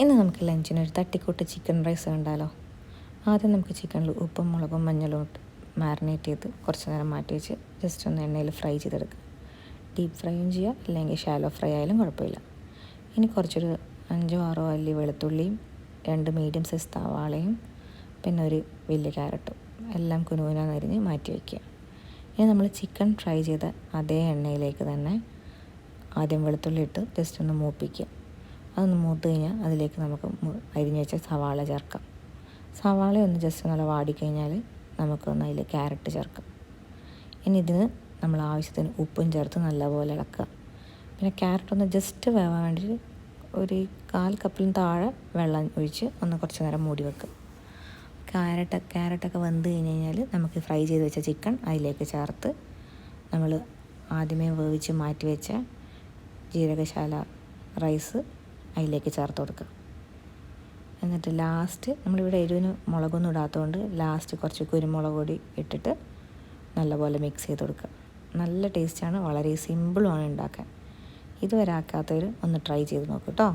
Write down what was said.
ഇന്ന് നമുക്ക് ലഞ്ചിനൊരു തട്ടിക്കൂട്ട് ചിക്കൻ റൈസ് കണ്ടാലോ. ആദ്യം നമുക്ക് ചിക്കനിൽ ഉപ്പും മുളകും മഞ്ഞളും ഇട്ട് മാരിനേറ്റ് ചെയ്ത് കുറച്ച് നേരം മാറ്റി വെച്ച് ജസ്റ്റ് ഒന്ന് എണ്ണയിൽ ഫ്രൈ ചെയ്തെടുക്കുക. ഡീപ്പ് ഫ്രൈയും ചെയ്യുക, അല്ലെങ്കിൽ ഷാലോ ഫ്രൈ ആയാലും കുഴപ്പമില്ല. ഇനി കുറച്ചൊരു 5-6 അല്ലി വെളുത്തുള്ളിയും 2 മീഡിയം സൈസ് സവാളയും പിന്നെ ഒരു വലിയ ക്യാരറ്റും എല്ലാം കുനുകുനാന്നരിഞ്ഞ് മാറ്റി വയ്ക്കുക. ഇനി നമ്മൾ ചിക്കൻ ഫ്രൈ ചെയ്ത അതേ എണ്ണയിലേക്ക് തന്നെ ആദ്യം വെളുത്തുള്ളി ഇട്ട് ജസ്റ്റ് ഒന്ന് മൂപ്പിക്കുക. അതൊന്ന് മൂത്ത് കഴിഞ്ഞാൽ അതിലേക്ക് നമുക്ക് അരിഞ്ഞ് വെച്ച സവാള ചേർക്കാം. സവാള ഒന്ന് ജസ്റ്റ് നല്ല വാടിക്കഴിഞ്ഞാൽ നമുക്കൊന്ന് അതിൽ ക്യാരറ്റ് ചേർക്കാം. ഇനി ഇതിന് നമ്മൾ ആവശ്യത്തിന് ഉപ്പും ചേർത്ത് നല്ലപോലെ ഇളക്കുക. പിന്നെ ക്യാരറ്റ് ഒന്ന് ജസ്റ്റ് വേവാൻ വേണ്ടിയിട്ട് ഒരു 1/4 കപ്പിലും താഴെ വെള്ളം ഒഴിച്ച് ഒന്ന് കുറച്ച് നേരം മൂടി വെക്കുക. ക്യാരറ്റൊക്കെ വെന്ത് കഴിഞ്ഞ് കഴിഞ്ഞാൽ നമുക്ക് ഫ്രൈ ചെയ്ത് വെച്ച ചിക്കൻ അതിലേക്ക് ചേർത്ത് നമ്മൾ ആദ്യമേ വേവിച്ച് മാറ്റി വെച്ച ജീരകശാല റൈസ് അതിലേക്ക് ചേർത്ത് കൊടുക്കുക. എന്നിട്ട് ലാസ്റ്റ് നമ്മളിവിടെ എരിവിന് മുളകൊന്നും ഇടാത്തതുകൊണ്ട് ലാസ്റ്റ് കുറച്ച് കുരുമുളക് പൊടി ഇട്ടിട്ട് നല്ലപോലെ മിക്സ് ചെയ്ത് കൊടുക്കുക. നല്ല ടേസ്റ്റാണ്, വളരെ സിമ്പിളുമാണ് ഉണ്ടാക്കാൻ. ഇതുവരെ ആക്കാത്തവർ ഒന്ന് ട്രൈ ചെയ്ത് നോക്കൂ കേട്ടോ.